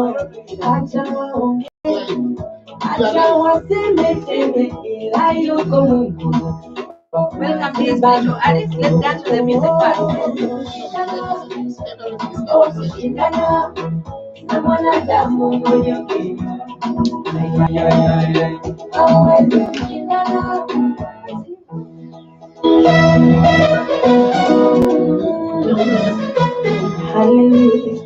acha waongee, acha waseme, ila yuko Mungu. Welcome to the special artist. Let's dance to the music part. Kushindana na mwanadamu mwenye kinywa, hawezi kushindana. Hallelujah.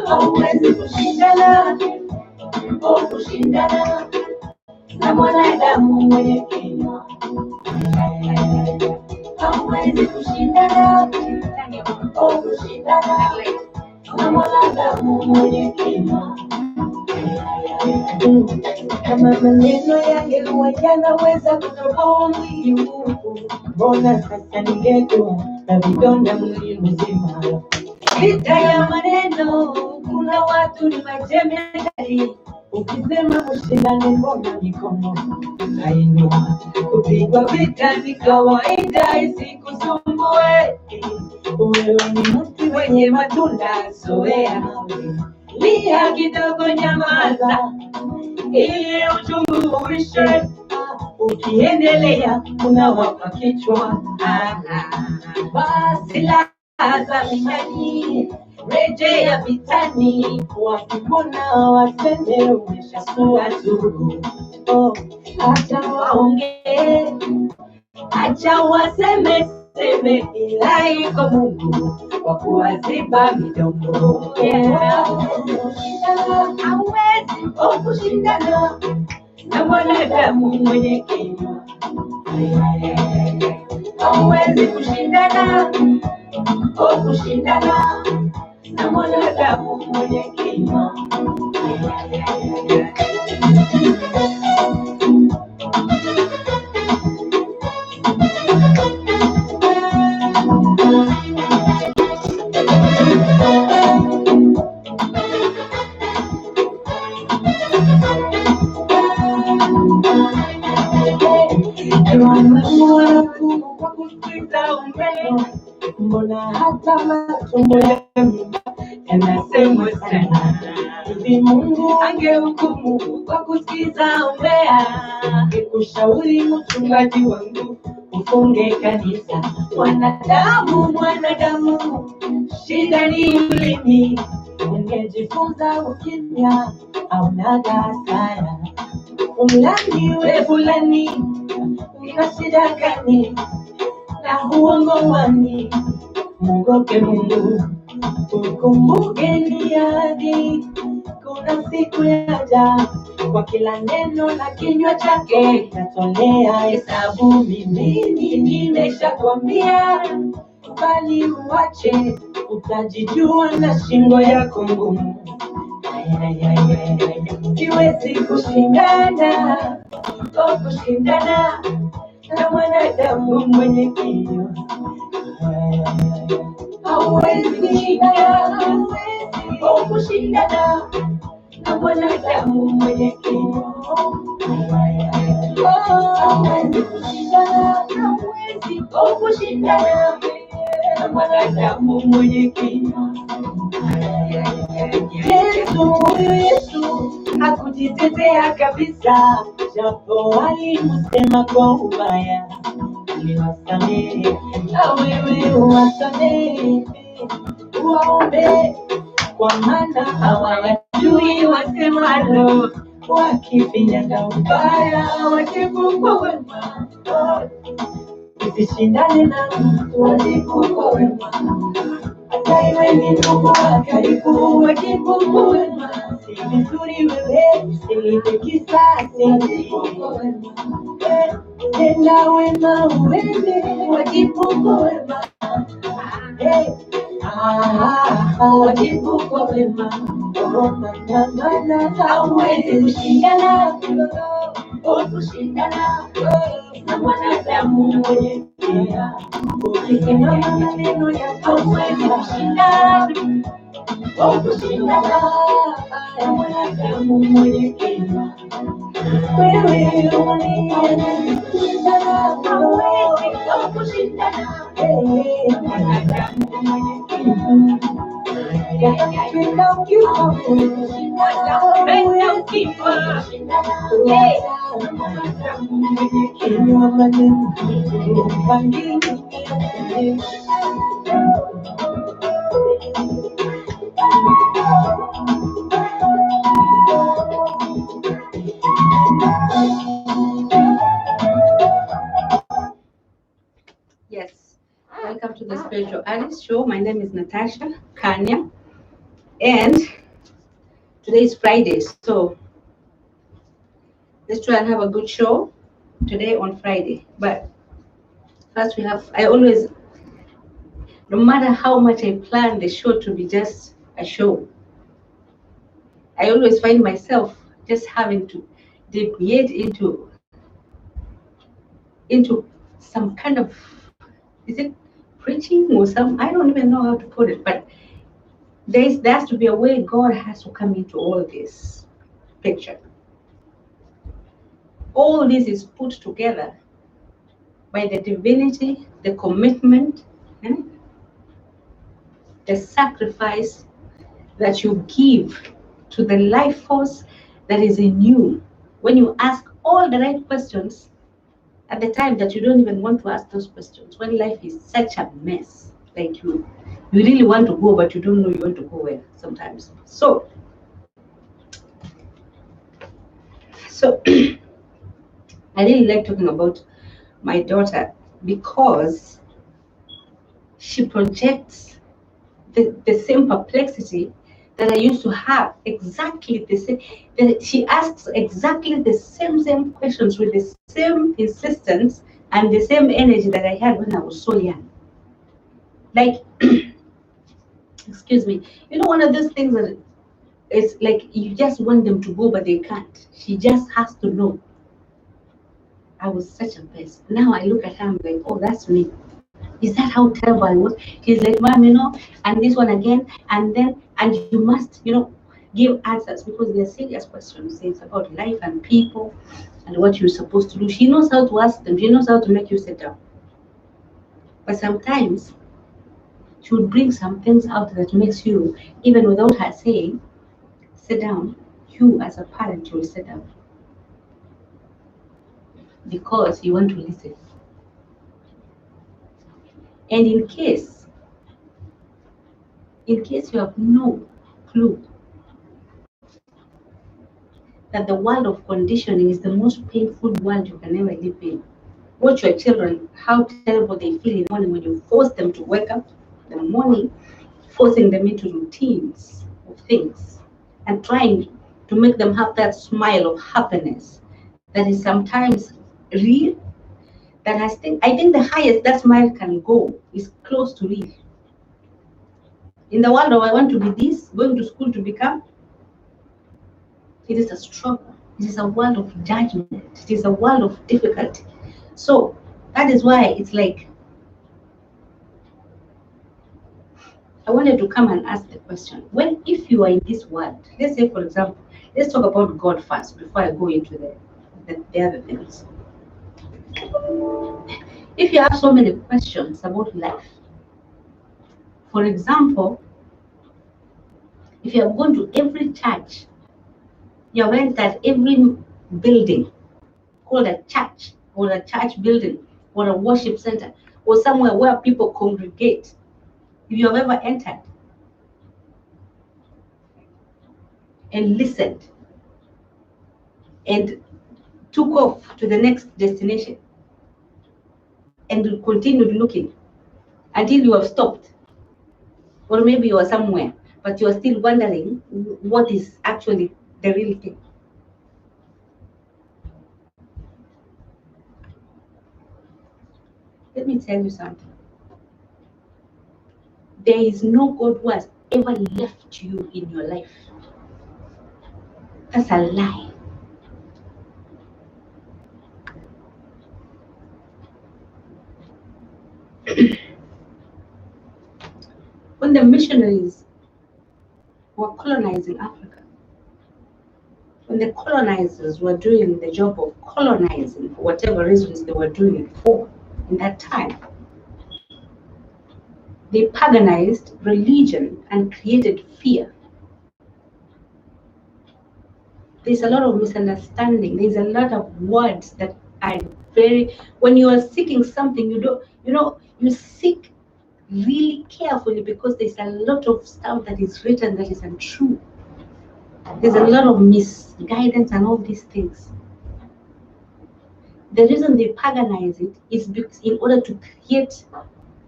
Hawezi kushindana, kushindana na mwanadamu mwenye kinywa, hawezi kushindana, kushindana na mwanadamu mwenye kinywa. Kama maneno yangekuwa yanaweza kutoboa mwili huu, mbona sasa ningekuwa na vidonda mwili mzima? Vita ya maneno, kuna watu ni majemedari. Ukisema kushindana, mbona mikono hainua? Kupigwa vita ni kawaida, isikusumbue. Wewe ni mti wenye matunda, zoea. Lia kidogo, nyamaza, ili uchungu uishe. Ukiendelea unawapa kichwa. Basi laza vitani, rejea vitani. Wakikuona waseme umeshakuwa sugu. Acha waongee, acha waseme, ila yuko Mungu wa kuwaziba midomo. Hawezi kushindana na mwanadamu mwenye kinywa, hawezi kushindana, kushindana na mwanadamu mwenye kinywa. Mbona hata matumbo ya mimba yanasemwa sana? Hivi Mungu angehukumu kwa kusikiza umbea? Ningekushauri mchungaji wangu ufunge kanisa. Mwanadamu, shida ni ulimi. Ungejifunza ukimya, haunaga hasara. Fulani we fulani, una shida gani na uongo wani? Mungoke Mungu, ukumbuke ni ahadi. Kuna siku yaja, kwa kila neno na kinywa chake natolea hesabu. Mimi nimeshakwambia, bali uache, utajijua na shingo yako ngumu. Siwezi kushindana, kushindana na mwanadamu mwenye kinywa. Hawezi kushindana, kushindana na mwanadamu mwenye kinywa. Hawezi kushindana, kushindana na mwanadamu mwenye kinywa. Yesu hakujitetea kabisa, japo alimsema kwa ubaya. Aliwasamehe, na wewe uwasamehe, uwaombe, kwa maana hawajui wasemalo. Wakifinyaga ubaya, wajibu kwa wema. Usishindane na mtu, wajibu kwa wema. Hata iwe ni ndugu wa karibu, wajibu kwa wema. Si vizuri wewe usilipe kisasi, wajibu kwa wema. Tenda wema uende, wajibu kwa wema. Wajibu kwa wema. Maana hauwezi kushindana, kushindana na mwanadamu mwenye kinywa. Ukisimama maneno yako, hauwezi kushindana, kushindana mwanadamu mwenye kinywa. Wewe uliye kushindana, hawezi kushindana. Mwanadamu mwenye kinywa. Yapenda ukiwa yapenda ukiwa mwanadamu mwenye kinywa maneno bangili. Yes, welcome to the Spiritual Artist Show. My name is Natasha Kanya, and today is Friday, so let's try and have a good show today on Friday. But first, I always, no matter how much I plan the show to be just a show, I always find myself just having to deviate into some kind of, is it preaching or some, I don't even know how to put it, but there has to be a way God has to come into all this picture. All this is put together by the divinity, the commitment, the sacrifice that you give to the life force that is in you when you ask all the right questions at the time that you don't even want to ask those questions, when life is such a mess, like you really want to go, but you don't know you want to go where sometimes. So I really like talking about my daughter because she projects the same perplexity that I used to have, exactly the same. She asks exactly the same questions with the same insistence and the same energy that I had when I was so young. Like, excuse me, one of those things that it's like you just want them to go, but they can't. She just has to know. I was such a mess. Now I look at her, I'm like, oh, that's me. Is that how terrible I was? She's like, Mom, and this one again, and you must, give answers because they're serious questions. It's about life and people and what you're supposed to do. She knows how to ask them. She knows how to make you sit down. But sometimes she would bring some things out that makes you, even without her saying, sit down, you as a parent, you will sit down. Because you want to listen. And in case you have no clue that the world of conditioning is the most painful world you can ever live in. Watch your children, how terrible they feel in the morning when you force them to wake up in the morning, forcing them into routines of things, and trying to make them have that smile of happiness that is sometimes real. I think the highest that smile can go is close to real. In the world of I want to be this, going to school to become, it is a struggle. It is a world of judgment. It is a world of difficulty. So that is why it's like, I wanted to come and ask the question, if you are in this world, let's say, for example, let's talk about God first before I go into the other things. If you have so many questions about life, for example, if you have gone to every church, you have entered every building called a church or a church building or a worship center or somewhere where people congregate, if you have ever entered and listened and took off to the next destination and continued looking until you have stopped, or maybe you are somewhere, but you are still wondering what is actually the real thing. Let me tell you something. There is no God who has ever left you in your life. That's a lie. When the missionaries were colonizing Africa, when the colonizers were doing the job of colonizing for whatever reasons they were doing it for in that time, they paganized religion and created fear. There's a lot of misunderstanding. There's a lot of words that are very, when you are seeking something, you seek really carefully because there's a lot of stuff that is written that is untrue. There's a lot of misguidance and all these things. The reason they paganize it is because in order to create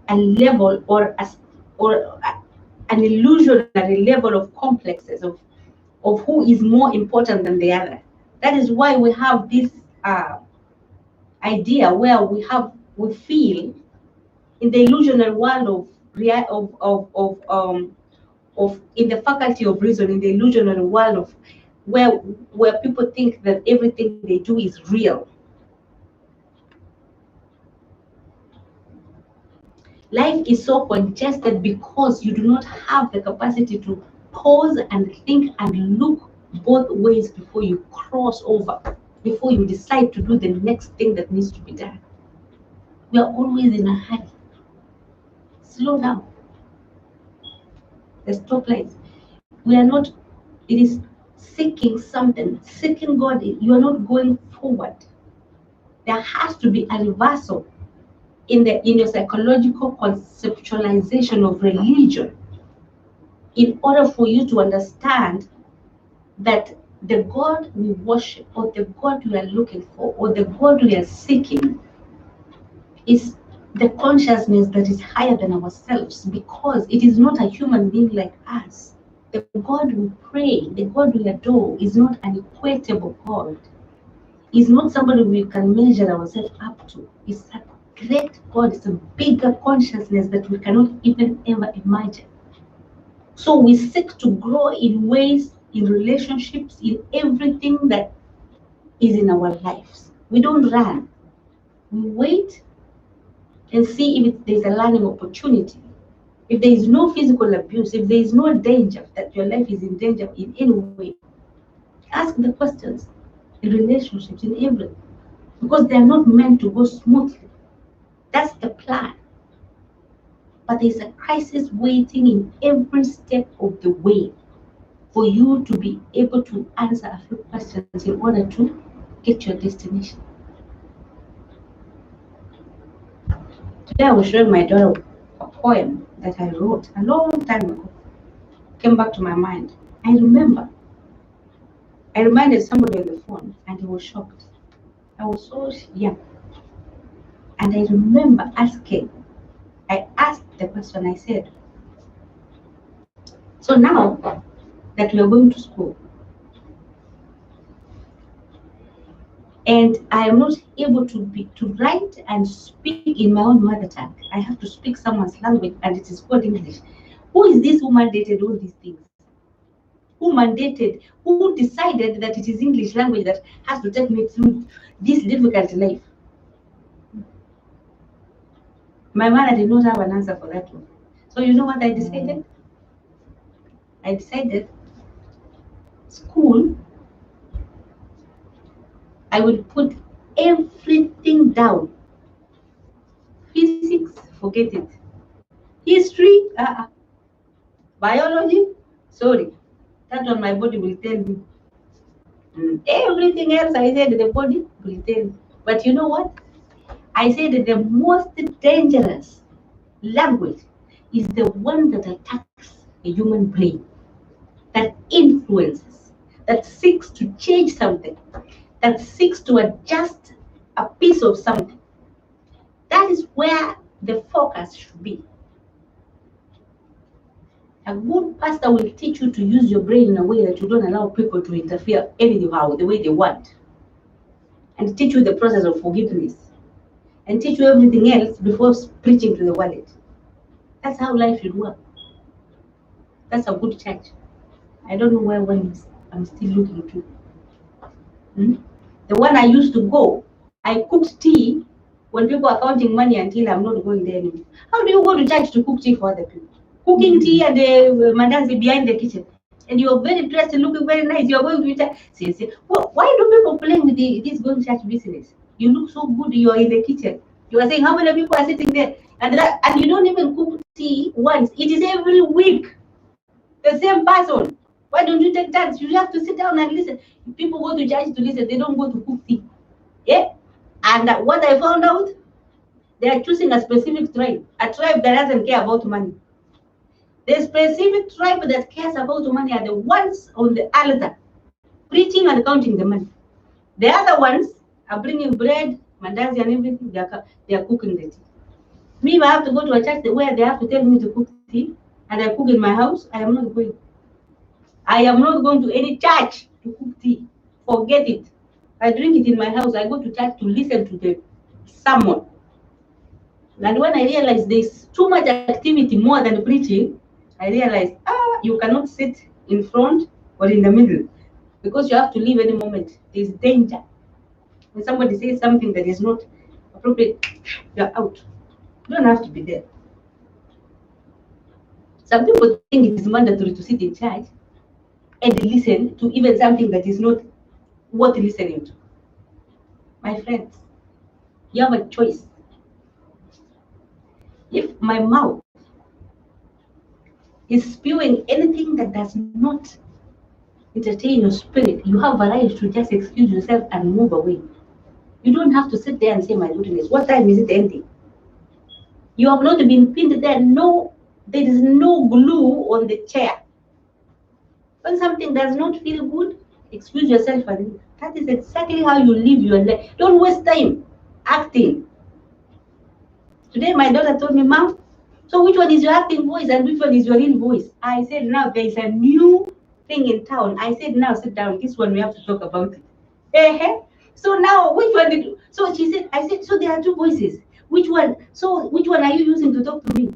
a level or an illusionary level of complexes of who is more important than the other. That is why we have this idea where we feel in the illusionary world of in the faculty of reason, in the illusionary world of where people think that everything they do is real. Life is so congested because you do not have the capacity to pause and think and look both ways before you cross over, before you decide to do the next thing that needs to be done. We are always in a hurry. Slow down. The stoplights. We are not, it is seeking something, seeking God. You are not going forward. There has to be a reversal in your psychological conceptualization of religion in order for you to understand that the God we worship or the God we are looking for or the God we are seeking is the consciousness that is higher than ourselves, because it is not a human being like us. The God we pray, the God we adore is not an equatable God. Is not somebody we can measure ourselves up to. It's a great God. It's a bigger consciousness that we cannot even ever imagine. So we seek to grow in ways, in relationships, in everything that is in our lives. We don't run. We wait and see if there's a learning opportunity. If there is no physical abuse, if there is no danger, that your life is in danger in any way, ask the questions in relationships, in everything, because they are not meant to go smoothly. That's the plan. But there's a crisis waiting in every step of the way for you to be able to answer a few questions in order to get your destination. Today I was showing my daughter a poem that I wrote a long time ago. Came back to my mind. I reminded somebody on the phone and he was shocked. I was so young. And I remember I asked the question, I said, so now that we are going to school, and I am not able to write and speak in my own mother tongue, I have to speak someone's language, and it is called English. Who is this who mandated all these things? Who decided that it is English language that has to take me through this difficult life? My mother did not have an answer for that one. So you know what I decided? I decided school, I will put everything down. Physics, forget it. History, biology, sorry. That one my body will tell me. Everything else I said the body will tell me. But you know what? I said that the most dangerous language is the one that attacks a human brain, that influences, that seeks to change something, that seeks to adjust a piece of something. That is where the focus should be. A good pastor will teach you to use your brain in a way that you don't allow people to interfere anyhow, the way they want, and teach you the process of forgiveness, and teach you everything else before preaching to the wallet. That's how life should work. That's a good church. I don't know where one is. I'm still looking to. The one I used to go, I cooked tea when people are counting money until I'm not going there anymore. How do you go to church to cook tea for other people? Cooking tea and the mandazi behind the kitchen. and you're very dressed and looking very nice. You're going to church. Say, well, why do people play with this going church business? You look so good. You're in the kitchen. You are saying how many people are sitting there, and you don't even cook tea once. It is every week the same person. Why don't you take chance? You have to sit down and listen. People go to church to listen. They don't go to cook tea. Yeah. And what I found out, they are choosing a specific tribe, a tribe that doesn't care about money. The specific tribe that cares about money are the ones on the altar, preaching and counting the money. The other ones are bringing bread, mandazi and everything. They are cooking the tea. Me, if I have to go to a church where they have to tell me to cook tea, and I cook in my house, I am not going. I am not going to any church to cook tea. Forget it. I drink it in my house. I go to church to listen to the sermon. And when I realized there's too much activity more than preaching, I realized, you cannot sit in front or in the middle because you have to leave any moment. There's danger. When somebody says something that is not appropriate, you're out. You don't have to be there. Some people think it is mandatory to sit in church and listen to even something that is not worth listening to. My friends, you have a choice. If my mouth is spewing anything that does not entertain your spirit, you have a right to just excuse yourself and move away. You don't have to sit there and say, my goodness, what time is it ending? You have not been pinned there. No, there is no glue on the chair. When something does not feel good, excuse yourself and leave. That is exactly how you live your life. Don't waste time acting. Today, my daughter told me, Mom, so which one is your acting voice and which one is your real voice? I said, now there is a new thing in town. I said, now sit down. This one we have to talk about it. So now, which one did you? So she said, I said, so there are two voices. Which one? So which one are you using to talk to me?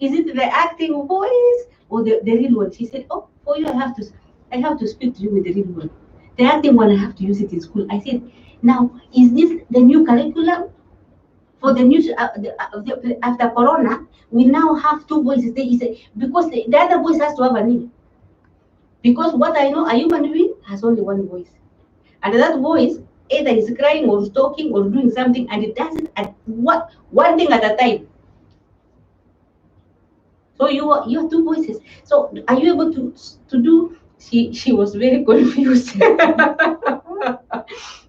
Is it the acting voice or the real one? She said, oh, for you, I have to speak to you with the real one. The acting one, I have to use it in school. I said, now, is this the new curriculum? For the news after Corona, we now have two voices. Because the other voice has to have a name. Because what I know, a human being has only one voice, and that voice either is crying or talking or doing something, and it does it at one thing at a time. So you have two voices. So are you able to do? She was very confused.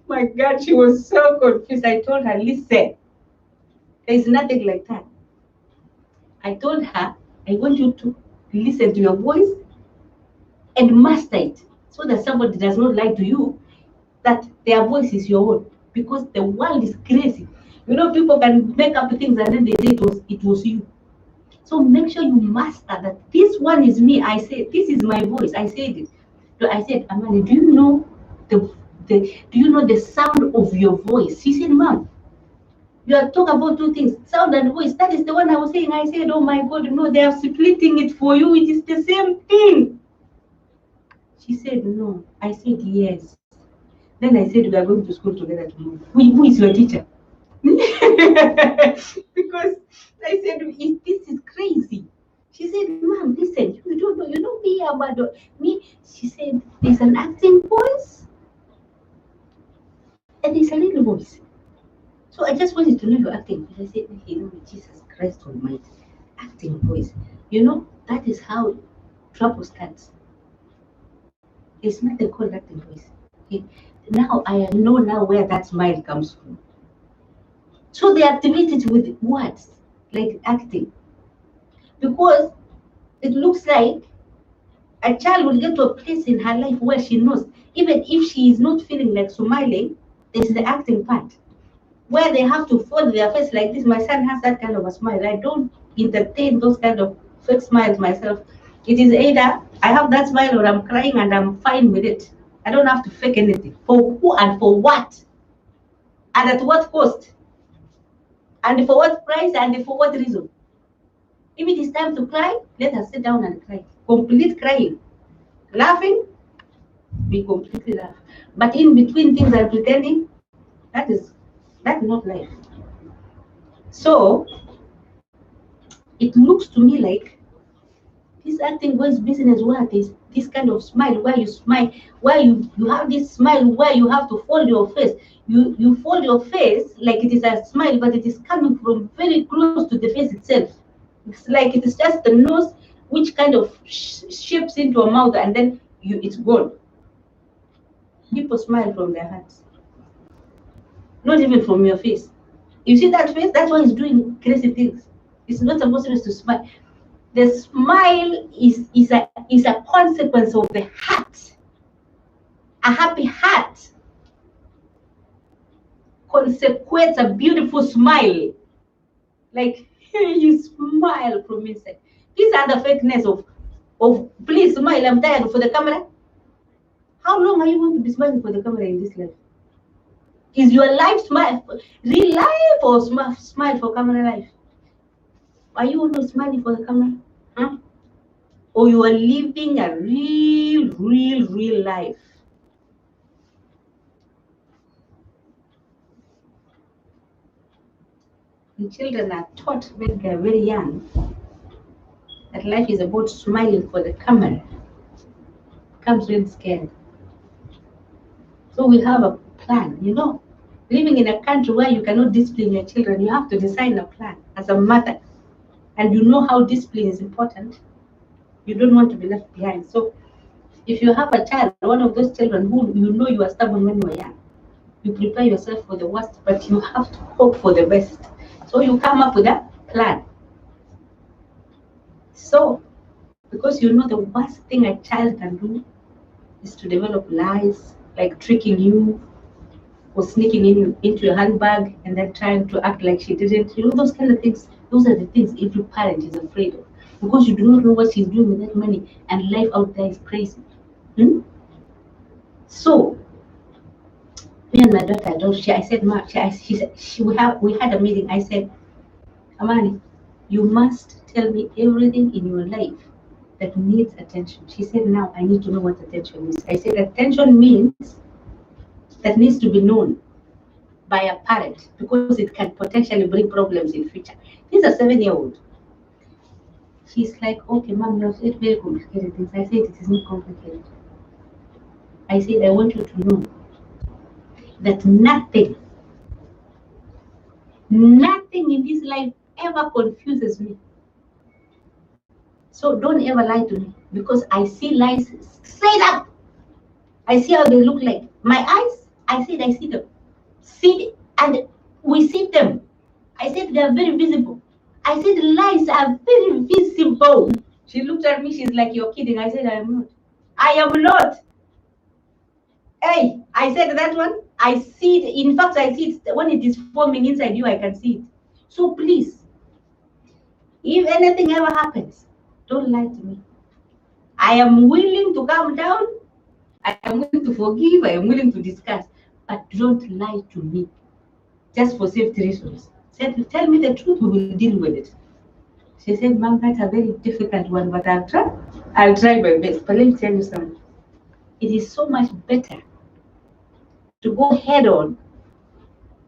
My God, she was so confused. I told her, listen, there is nothing like that. I told her, I want you to listen to your voice and master it so that somebody does not lie to you that their voice is your own, because the world is crazy. You know, people can make up things and then they say it was you. So make sure you master that this one is me. I said, this is my voice. I said it. So I said, Amani, do you know the sound of your voice? She said, Mom, you are talking about two things, sound and voice. That is the one I was saying. I said, oh my God, no, they are splitting it for you. It is the same thing. She said, no. I said, yes. Then I said, we are going to school together tomorrow. Who is your teacher? Because I said, this is crazy. She said, Mom, listen, you don't know, me about me. She said, there's an acting voice and there's a little voice. So I just wanted to know your acting. I said, Jesus Christ Almighty, acting voice. That is how trouble starts. It's nothing called acting voice. Now I know now where that smile comes from. So they activate it with words, like acting. Because it looks like a child will get to a place in her life where she knows, even if she is not feeling like smiling, there's the acting part, where they have to fold their face like this. My son has that kind of a smile. I don't entertain those kind of fake smiles myself. It is either I have that smile or I'm crying and I'm fine with it. I don't have to fake anything. For who and for what? And at what cost? And for what price and for what reason? If it is time to cry, let us sit down and cry. Complete crying. Laughing, we completely laugh. But in between things and pretending, that's not life. So it looks to me like This acting boys business work is this kind of smile where you smile, where you have this smile where you have to fold your face. You fold your face like it is a smile, but it is coming from very close to the face itself. It's like it is just the nose which kind of shapes into a mouth, and then it's gone. People smile from their hearts, not even from your face. You see that face? That's why he's doing crazy things. It's not supposed to smile. The smile is a consequence of the heart. A happy heart consequates a beautiful smile. Like you smile from inside. These are the fakeness of please smile. I'm tired for the camera. How long are you going to be smiling for the camera in this life? Is your life smile, real life, or smile for camera life? Are you always smiling for the camera? Huh? Or you are living a real life? The children are taught when they are very young that life is about smiling for the camera. Becomes really scared. So we have a plan, living in a country where you cannot discipline your children, you have to design a plan as a mother. And you know how discipline is important. You don't want to be left behind. So if you have a child, one of those children who you are stubborn when you are young, you prepare yourself for the worst, but you have to hope for the best. So you come up with a plan. So, because you know the worst thing a child can do is to develop lies, like tricking you or sneaking into your handbag and then trying to act like she didn't. Those kind of things. Those are the things every parent is afraid of, because you do not know what she's doing with that money, and life out there is crazy. So, me and my daughter, I said, Ma, we had a meeting. I said, Amani, you must tell me everything in your life that needs attention. She said, now I need to know what attention is. I said, attention means that needs to be known by a parent, because it can potentially bring problems in future. This is a 7-year-old. She's like, okay, Mom, you have said very complicated things. I said, it is not complicated. I said, I want you to know that nothing in this life ever confuses me. So don't ever lie to me, because I see lies straight up. I see how they look like. My eyes, I see them. And we see them. I said they are very visible. I said lies are very visible. She looked at me, she's like, you're kidding. I said, I am not. I am not. Hey, I said that one. I see it. In fact, I see it when it is forming inside you, I can see it. So please, if anything ever happens, don't lie to me. I am willing to calm down. I am willing to forgive. I am willing to discuss. But don't lie to me. Just for safety reasons. Said, tell me the truth, we will deal with it. She said, Mom, that's a very difficult one, but I'll try my best. But let me tell you something. It is so much better to go head on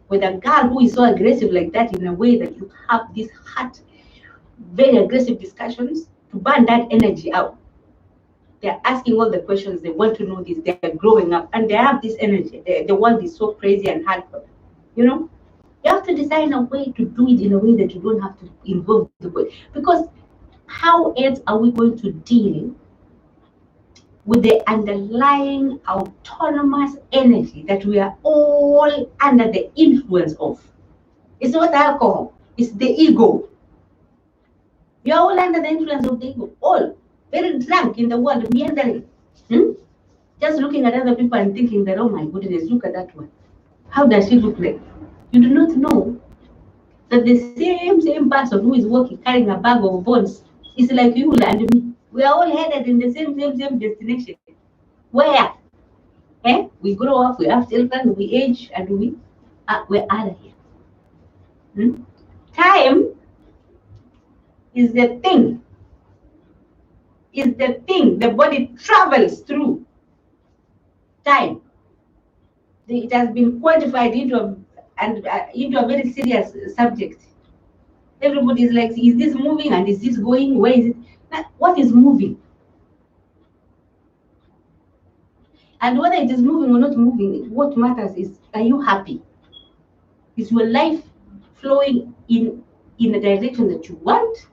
with a girl who is so aggressive like that, in a way that you have this hot, very aggressive discussions, to burn that energy out. They're asking all the questions, they want to know this, they're growing up, and they have this energy. The world is so crazy and hard for them. You have to design a way to do it in a way that you don't have to involve the boy. Because how else are we going to deal with the underlying autonomous energy that we are all under the influence of? It's not alcohol, it's the ego. You're all under the influence of the ego, all very drunk in the world, meandering. Just looking at other people and thinking that, oh my goodness, look at that one. How does she look like? You do not know that the same person who is walking, carrying a bag of bones, is like you and me. We are all headed in the same destination. Where? We grow up, we have children, we age, and we're out of here. Time is the thing. The body travels through time. It has been quantified into a very serious subject. Everybody is like, is this moving and is this going? Where is it? Now, what is moving? And whether it is moving or not moving, what matters is, are you happy? Is your life flowing in a direction that you want?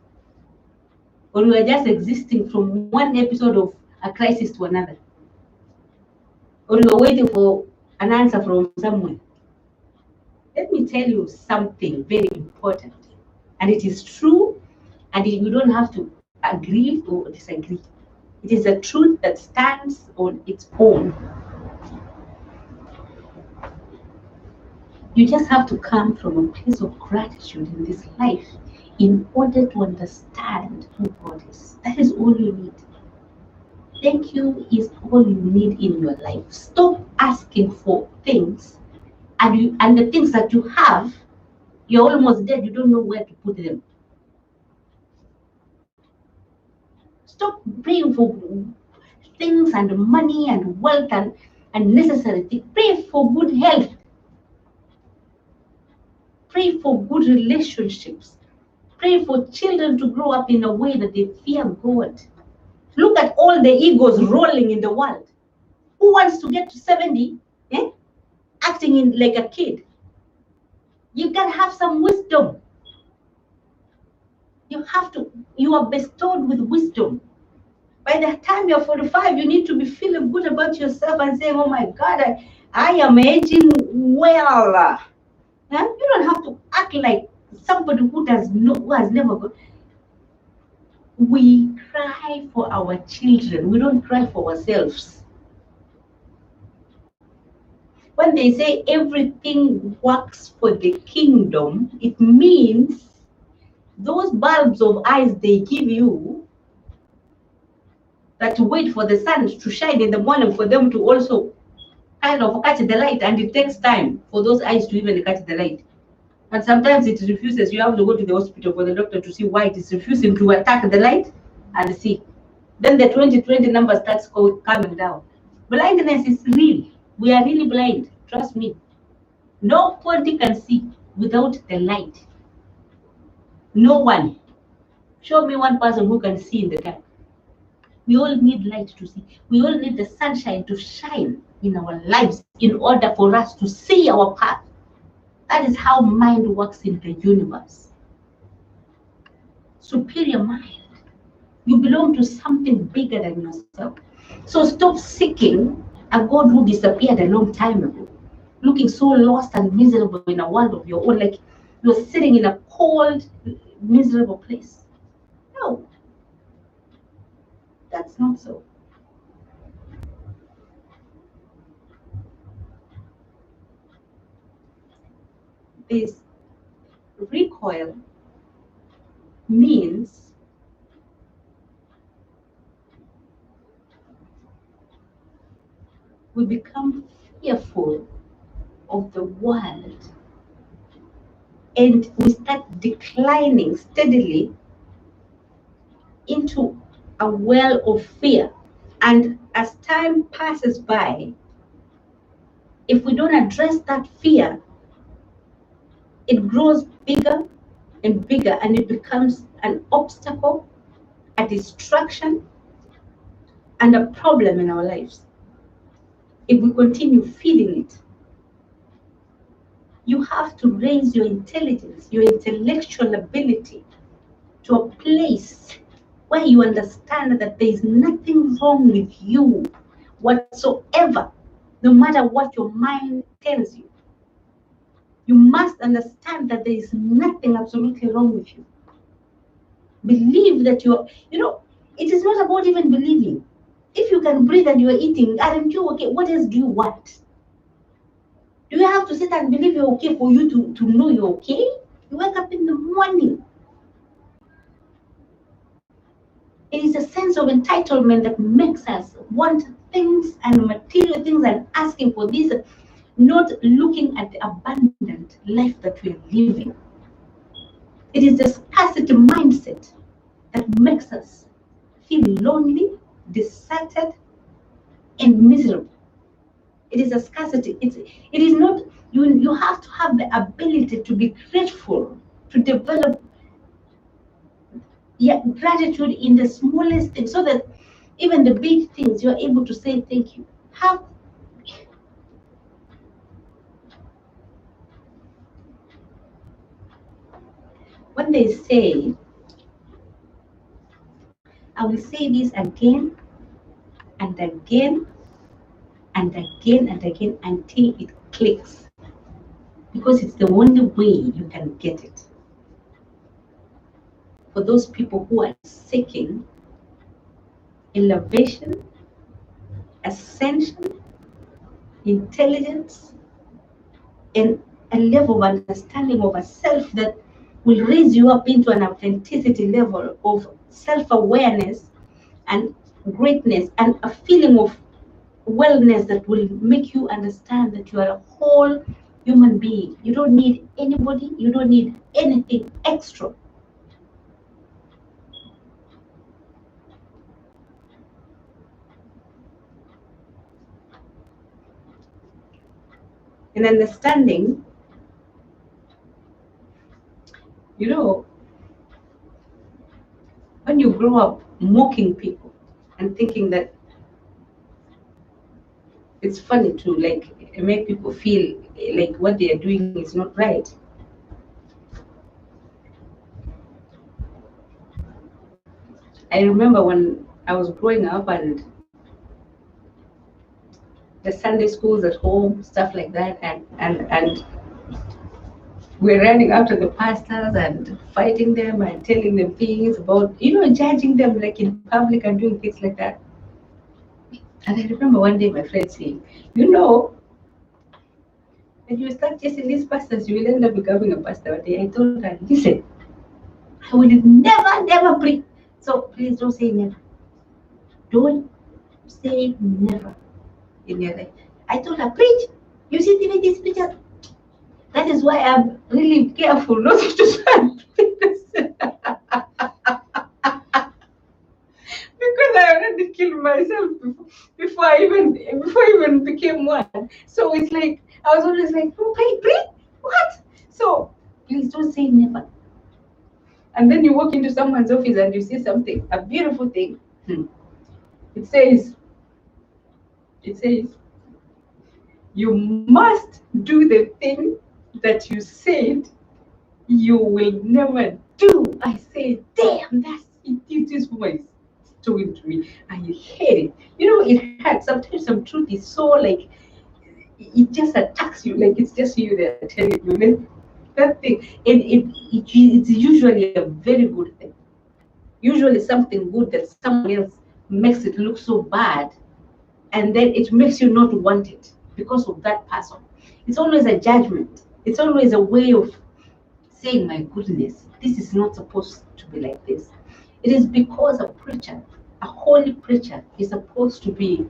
Or you are just existing from one episode of a crisis to another? Or you are waiting for an answer from somewhere? Let me tell you something very important. And it is true, and you don't have to agree or disagree. It is a truth that stands on its own. You just have to come from a place of gratitude in this life in order to understand who God is. That is all you need. Thank you is all you need in your life. Stop asking for things, and the things that you have, you're almost dead, you don't know where to put them. Stop praying for things and money and wealth and necessary things. Pray for good health. Pray for good relationships. Pray for children to grow up in a way that they fear God. Look at all the egos rolling in the world. Who wants to get to 70 acting in like a kid? You can have some wisdom. You are bestowed with wisdom. By the time you're 45, you need to be feeling good about yourself and saying, oh my God, I am aging well. You don't have to act like somebody who has never gone. We cry for our children. We don't cry for ourselves. When they say everything works for the kingdom, it means those bulbs of eyes they give you that wait for the sun to shine in the morning for them to also kind of catch the light, and it takes time for those eyes to even catch the light. And sometimes it refuses. You have to go to the hospital for the doctor to see why it is refusing to attack the light and see. Then the 2020 number starts coming down. Blindness is real. We are really blind. Trust me. Nobody can see without the light. No one. Show me one person who can see in the dark. We all need light to see. We all need the sunshine to shine in our lives in order for us to see our path. That is how mind works in the universe. Superior mind. You belong to something bigger than yourself. So stop seeking a God who disappeared a long time ago, looking so lost and miserable in a world of your own, like you're sitting in a cold, miserable place. No, that's not so. This recoil means we become fearful of the world and we start declining steadily into a well of fear. And as time passes by, if we don't address that fear, it grows bigger and bigger, and it becomes an obstacle, a distraction, and a problem in our lives. If we continue feeding it, you have to raise your intelligence, your intellectual ability to a place where you understand that there is nothing wrong with you whatsoever, no matter what your mind tells you. You must understand that there is nothing absolutely wrong with you. Believe that it is not about even believing. If you can breathe and you are eating, aren't you okay? What else do you want? Do you have to sit and believe you're okay for you to know you're okay? You wake up in the morning. It is a sense of entitlement that makes us want things and material things and asking for this, not looking at the abundant life that we are living. It is the scarcity mindset that makes us feel lonely, deserted, and miserable. It is a scarcity. It is not, you have to have the ability to be grateful, to develop Yeah, gratitude in the smallest things, so that even the big things you're able to say thank you. Have when they say, I will say this again and again and again and again until it clicks, because it's the only way you can get it. For those people who are seeking elevation, ascension, intelligence, and a level of understanding of a self that will raise you up into an authenticity level of self-awareness and greatness, and a feeling of wellness that will make you understand that you are a whole human being. You don't need anybody, you don't need anything extra. In understanding, you know, when you grow up mocking people and thinking that it's funny to like make people feel like what they are doing is not right. I remember when I was growing up and the Sunday schools at home, stuff like that, and we're running after the pastors and fighting them and telling them things about, judging them like in public and doing things like that. And I remember one day my friend saying, when you start chasing these pastors, you will end up becoming a pastor. One day I told her, listen, I will never, never preach. So please don't say never. Don't say never in your life. I told her, preach. You see, even this preacher. That is why I'm really careful not to start this. Because I already killed myself before I even became one. So it's like I was always like, oh, pray, what? So please don't say never. And then you walk into someone's office and you see something, a beautiful thing. It says, it says, you must do the thing that you said you will never do. I say, damn, that's it. This voice doing to me. I hate it. It hurts. Sometimes some truth is so like it just attacks you. Like it's just you that are telling you that thing. And it's usually a very good thing. Usually something good that someone else makes it look so bad, and then it makes you not want it because of that person. It's always a judgment. It's always a way of saying, my goodness, this is not supposed to be like this. It is because a preacher, a holy preacher, is supposed to be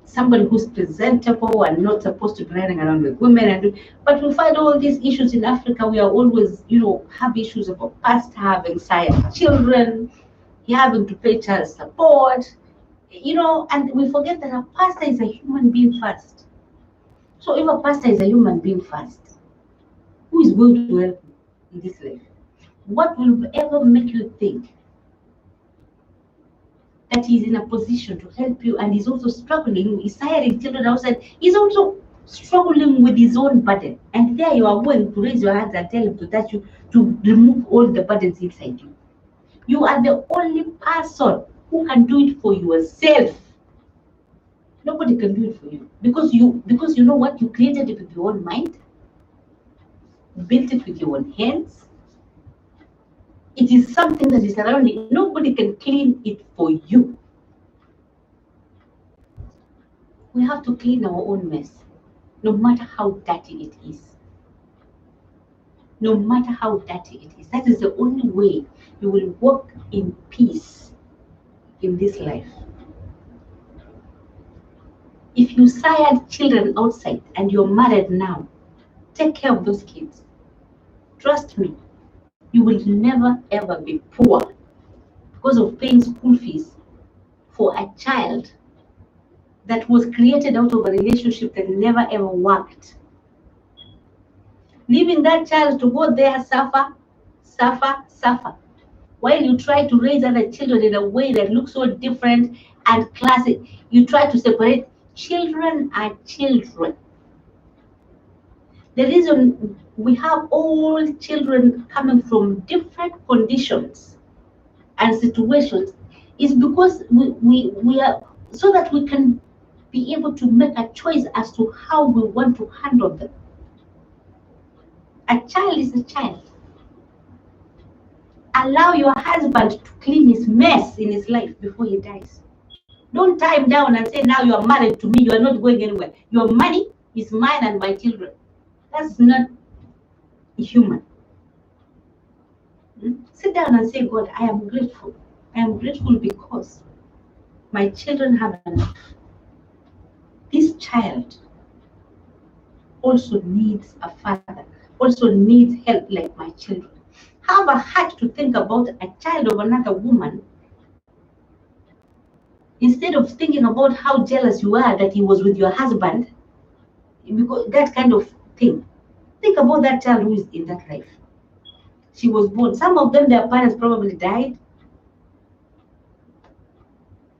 somebody who's presentable and not supposed to be running around with women. But we find all these issues in Africa. We are always, have issues about pastor having silent children, having to pay child support, and we forget that a pastor is a human being first. So if a pastor is a human being first, who is going to help you in this life? What will ever make you think that he's in a position to help you and he's also struggling, he's hiring children outside, he's also struggling with his own burden. And there you are going to raise your hands and tell him to touch you, to remove all the burdens inside you. You are the only person who can do it for yourself. Nobody can do it for you. Because you know what? You created it with your own mind, built it with your own hands. It is something that is around you. Nobody can clean it for you. We have to clean our own mess, no matter how dirty it is. No matter how dirty it is. That is the only way you will walk in peace in this life. If you sired children outside and you're married now, take care of those kids. Trust me, you will never ever be poor because of paying school fees for a child that was created out of a relationship that never ever worked. Leaving that child to go there, suffer. while you try to raise other children in a way that looks so different and classic, you try to separate. Children are children. The reason we have all children coming from different conditions and situations is because we are, so that we can be able to make a choice as to how we want to handle them. A child is a child. Allow your husband to clean his mess in his life before he dies. Don't tie him down and say, now you are married to me, you are not going anywhere. Your money is mine and my children. That's not human. Sit down and say, God, I am grateful. I am grateful because my children have enough. This child also needs a father, also needs help like my children. Have a heart to think about a child of another woman instead of thinking about how jealous you are that he was with your husband, because that kind of thing. Think about that child who is in that life. She was born. Some of them, their parents probably died.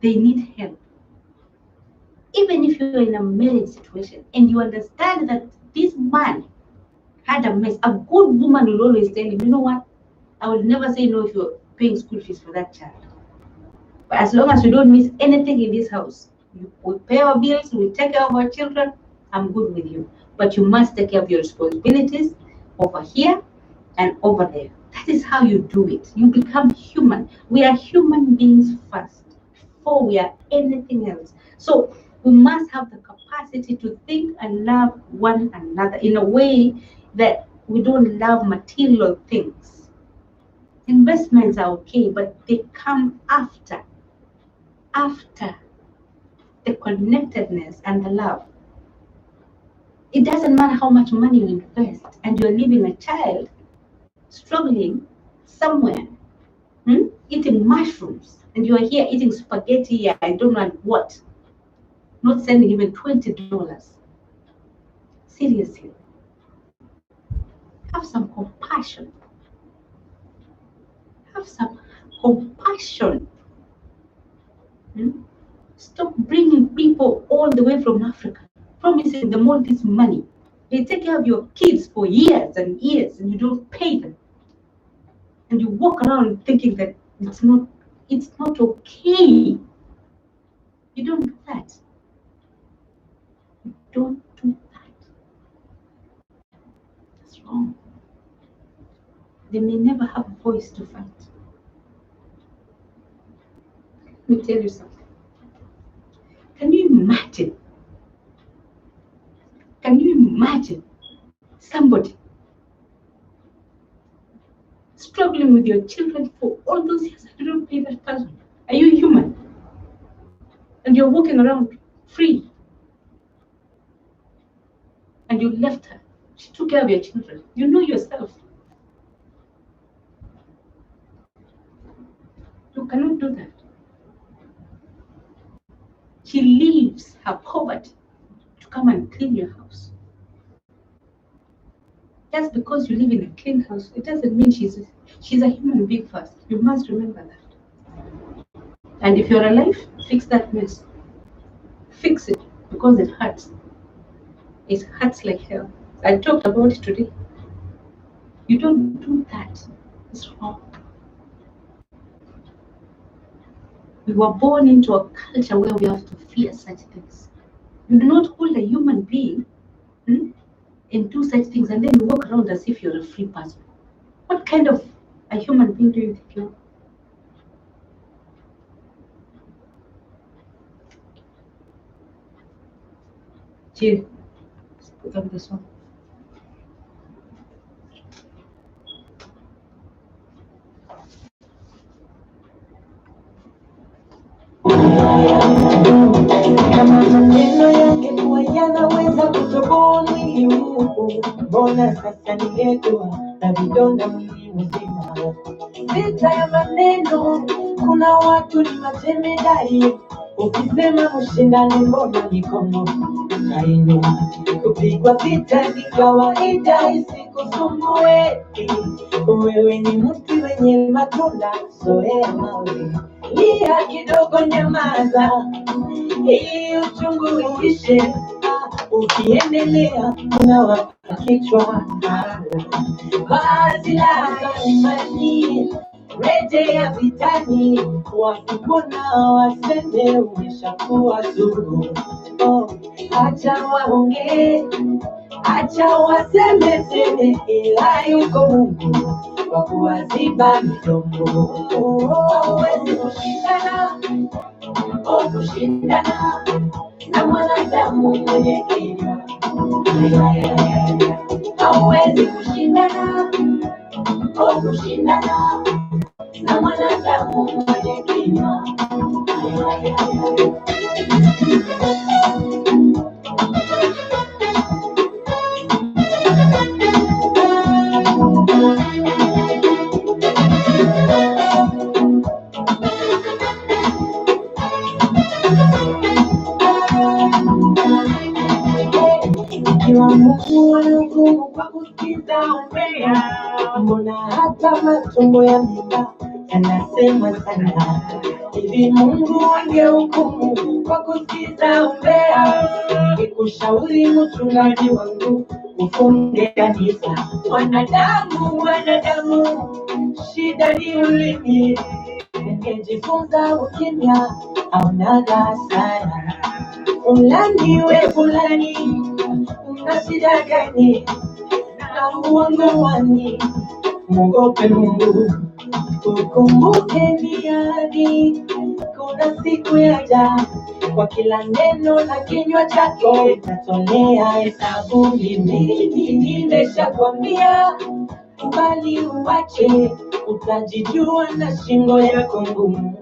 They need help. Even if you're in a marriage situation and you understand that this man had a mess, a good woman will always tell him, you know what? I will never say no if you're paying school fees for that child. But as long as you don't miss anything in this house, we pay our bills, we take care of our children, I'm good with you. But you must take care of your responsibilities over here and over there. That is how you do it. You become human. We are human beings first, before we are anything else. So we must have the capacity to think and love one another in a way that we don't love material things. Investments are okay, but they come after the connectedness and the love. It doesn't matter how much money you invest and you're leaving a child struggling somewhere, eating mushrooms, and you're here eating spaghetti, I don't know what, not sending even $20. Seriously. Have some compassion. Have some compassion. Stop bringing people all the way from Africa, promising them all this money. They take care of your kids for years and years and you don't pay them. And you walk around thinking that it's not okay. You don't do that. You don't do that. That's wrong. They may never have a voice to fight. Let me tell you something. Can you imagine? Can you imagine somebody struggling with your children for all those years and you don't pay that person? Are you human? And you're walking around free. And you left her. She took care of your children. You know yourself. You cannot do that. She leaves her poverty to come and clean your house. Just because you live in a clean house, it doesn't mean she's a human being first. You must remember that. And if you're alive, fix that mess. Fix it, because it hurts. It hurts like hell. I talked about it today. You don't do that. It's wrong. We were born into a culture where we have to fear such things. You do not hold a human being and do such things, and then you walk around as if you're a free person. What kind of a human being do you think you are? Chill. Let's put on this one. Kama maneno yangekuwa yanaweza kutoboa mwili huu, mbona sasa ningetua na vidonda mwili mzima? Vita ya maneno, kuna watu ni matemedari, Ukisema ushindane mbona mikono utainua? Kupigwa vita ni kawaida, isikusumbue. Wewe ni mti wenye matunda, zoea mawe. Lia kidogo, nyamaza, hii uchungu uishe. Ukiendelea unawapa kichwa. Vazi la imani, rejea vitani. Wakikuona waseme umeshakuwa sugu. Acha waongee, acha waseme seme, ila yuko Mungu wa kuwaziba midomo. Hauwezi kushindana na mwanadamu mwenye kinywa. Hauwezi kushindana na mwanadamu mwenye kinywa. Ikiwa Mungu anahukumu kwa kusikiza umbea, mbona hata matumbo ya mimba yanasema sana? Hivi Mungu angehukumu kwa kusikiza umbea, nikushauri mchungaji wangu ufunge kanisa. Wanadamu, shida ni ulimi. Ungejifunza ukimya, haunaga hasara. Fulani we fulani, una shida gani na uongo wani? Mwogope Mungu, ukumbuke miadi. Kuna siku yaja, kwa kila neno la kinywa chake tatolea hesabu. Mimi nimeshakwambia, kubali uache, utajijua na shingo yako ngumu.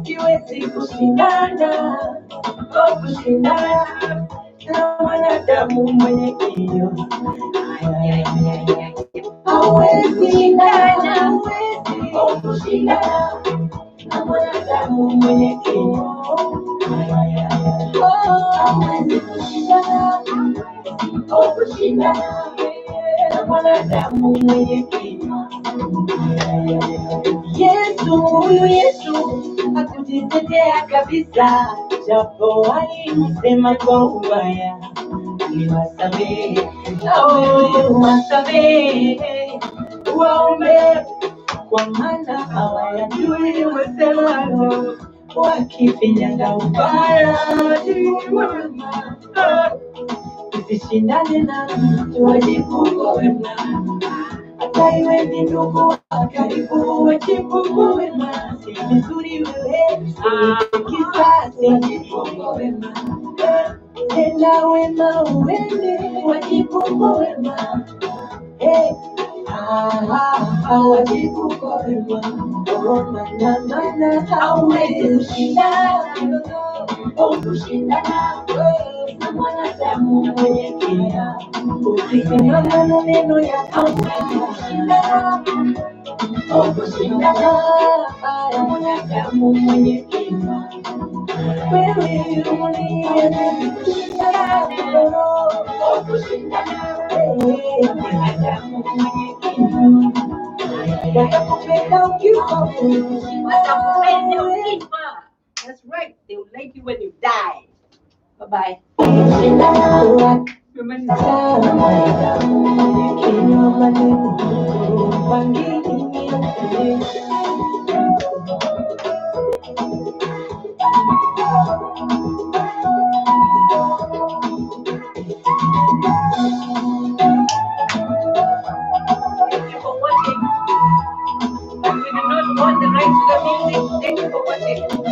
Siwezi kushindana na mwanadamu mwenye kinywa. Hauwezi kushindana na mwanadamu mwenye kinywa. Hauwezi kushindana na mwanadamu mwenye kinywa. Huyu Yesu hakujitetea kabisa, japo walimsema kwa ubaya. Niwasamehe, waombe, kwa maana hawayajui wasemalo. Wakifinyanga ubaya, usishindane na mtu wajifungo wema. Hata iwe ni ndugu wa karibu, wajifungo wema. Si vizuri wewe kisasi, wajifungo wema. Tenda wema uende, wajifungo wema. Wajifungo wema. Maana hauwezi kushindana na mwanadamu mwenye kinywa. Usisimama na neno yako, kushindana na mwanadamu mwenye kinywa. Wewe unayekushindana na mwanadamu mwenye kinywa. Watakupenda ukifa. That's right. They will like you when you die. Bye-bye. Thank you for watching. And we do not want the rights to the music. Thank you for watching.